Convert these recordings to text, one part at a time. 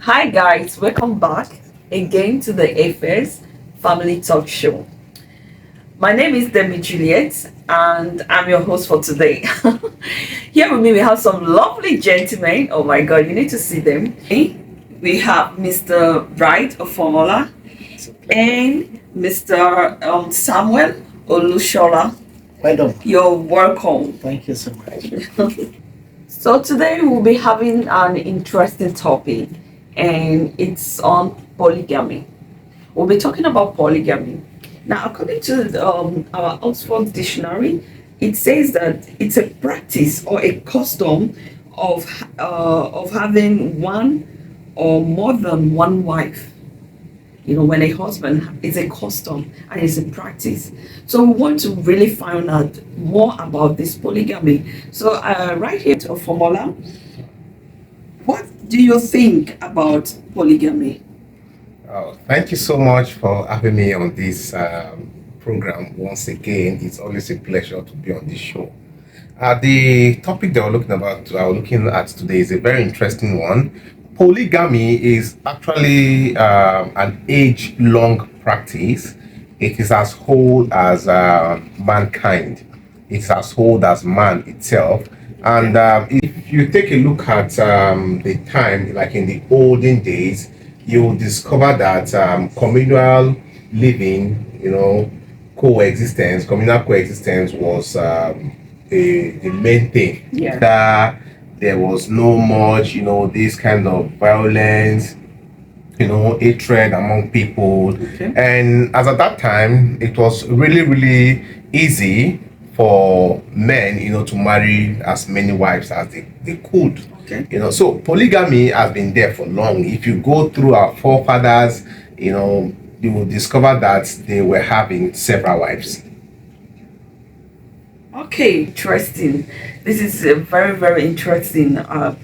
Hi guys, welcome back again to the AFS Family Talk Show. My name is Demi Juliet and I'm your host for today. Here with me we have some lovely gentlemen. Oh my god, you need to see them. We have Mr. Bright of Formula and Mr. Samuel Olushola. Madam, You're welcome. thank you so much. So today we'll be having an interesting topic and it's on polygamy. We'll be talking about polygamy. Now, according to our Oxford Dictionary, it says that it's a practice or a custom of having one or more than one wife. When a husband is a custom and it's a practice. So we want to really find out more about this polygamy. So right here to a formula, what do you think about polygamy? Oh, thank you so much for having me on this program once again. It's always a pleasure to be on this show. The topic that we're looking at today is a very interesting one. Polygamy is actually an age-long practice. It is as old as mankind. It's as old as man itself. And if you take a look at the time, like in the olden days, you'll discover that communal living, communal coexistence was the main thing. Yeah. There was no much, this kind of violence, hatred among people. Okay. And as at that time, it was really, really easy for men, to marry as many wives as they could. Okay. So polygamy has been there for long. If you go through our forefathers, you will discover that they were having several wives. Okay, interesting. This is very, very interesting.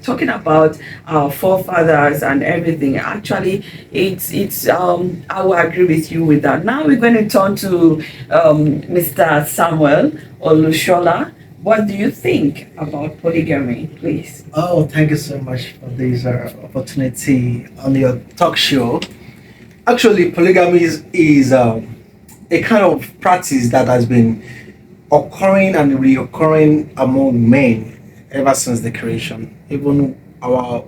Talking about our forefathers and everything. Actually, it's I will agree with you with that. Now we're going to turn to Mr. Samuel Olushola. What do you think about polygamy, please? Oh, thank you so much for this opportunity on your talk show. Actually, polygamy is a kind of practice that has been occurring and reoccurring among men ever since the creation. Even our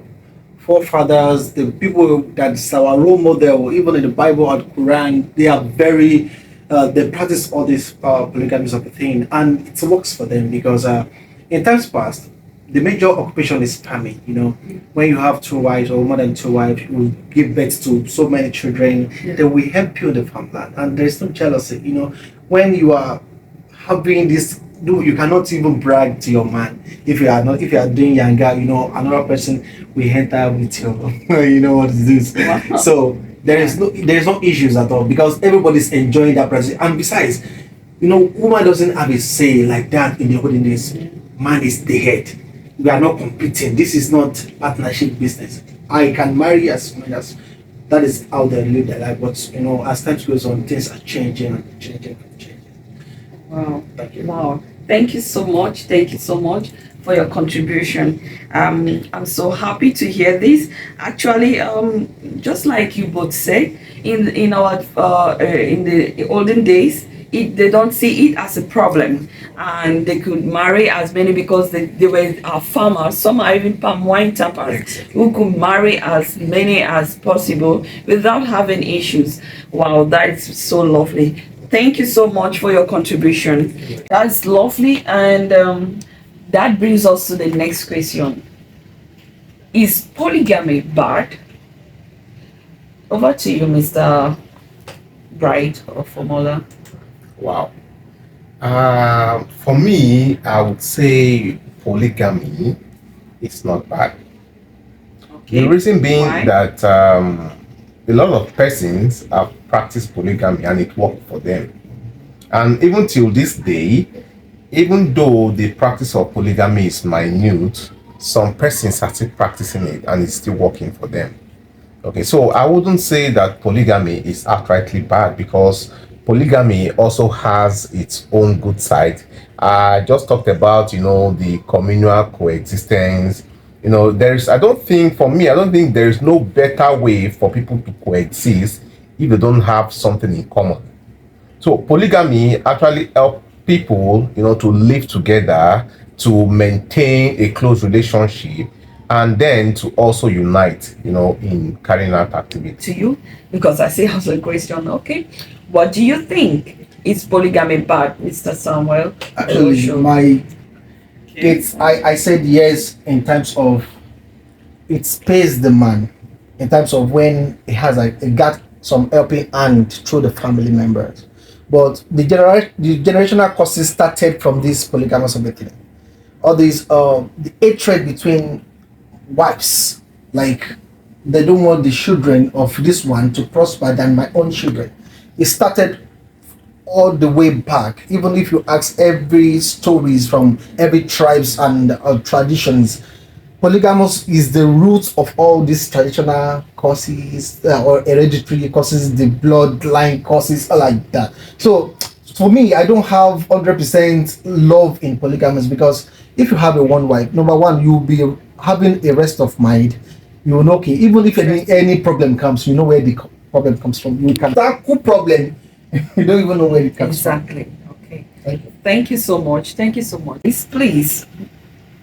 forefathers, the people that's our role model, even in the Bible and Quran, they are very they practice all this polygamy of a thing, and it works for them because in times past, the major occupation is farming. When you have two wives or more than two wives, you give birth to so many children. Yeah. They will help you in the farmland, and there's no jealousy. When you are having this, you cannot even brag to your man if you are doing younger. Another person will enter with you. You know what it is. Wow. So there is no issues at all because everybody's enjoying that present. And besides, woman doesn't have a say like that in the olden days. Man is the head. We are not competing. This is not partnership business. I can marry as many as that is how they live their life. But as time goes on, things are changing and changing and changing. Wow. Thank you. Wow. Thank you so much. Thank you so much for your contribution. I'm so happy to hear this. Actually, just like you both say, in our in the olden days, they don't see it as a problem, and they could marry as many because they were farmers. Some are even palm wine tappers. Exactly. Who could marry as many as possible without having issues. Wow, that is so lovely. Thank you so much for your contribution. That's lovely, and that brings us to the next question. Is polygamy bad? Over to you, Mr. Bright or Formula. Wow. For me, I would say polygamy is not bad. Okay. The reason being Why? that a lot of persons have practiced polygamy and it worked for them. And even till this day, even though the practice of polygamy is minute, some persons are still practicing it and it's still working for them. Okay, so I wouldn't say that polygamy is outrightly bad because polygamy also has its own good side. I just talked about, the communal coexistence, You know, there's I don't think for me, I don't think there's no better way for people to coexist if they don't have something in common. So polygamy actually help people, you know, to live together, to maintain a close relationship, and then to also unite, you know, in carrying out activities. To you, because I see as a question. Okay, what do you think? Is polygamy bad, Mr. Samuel? Actually, I said yes in terms of it spares the man, in terms of when he has like he got some helping hand through the family members. But the generational causes started from this polygamous of the thing. All these the hatred between wives, like they don't want the children of this one to prosper than my own children. It started all the way back. Even if you ask every stories from every tribes and traditions, polygamous is the root of all these traditional causes or hereditary causes, the bloodline causes like that. So for me, I don't have 100% love in polygamous because if you have a one wife, number one, you'll be having a rest of mind. You will know, okay, even if any problem comes, you know where the problem comes from. You can tackle problem. You don't even know where it comes from. Exactly. Okay. Thank you. Thank you so much. Thank you so much. Please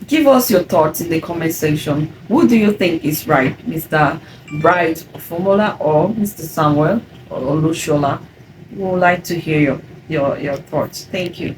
give us your thoughts in the comment section. Who do you think is right, Mr. Bright Formula or Mr. Samuel or Lushola? We would like to hear your thoughts. Thank you.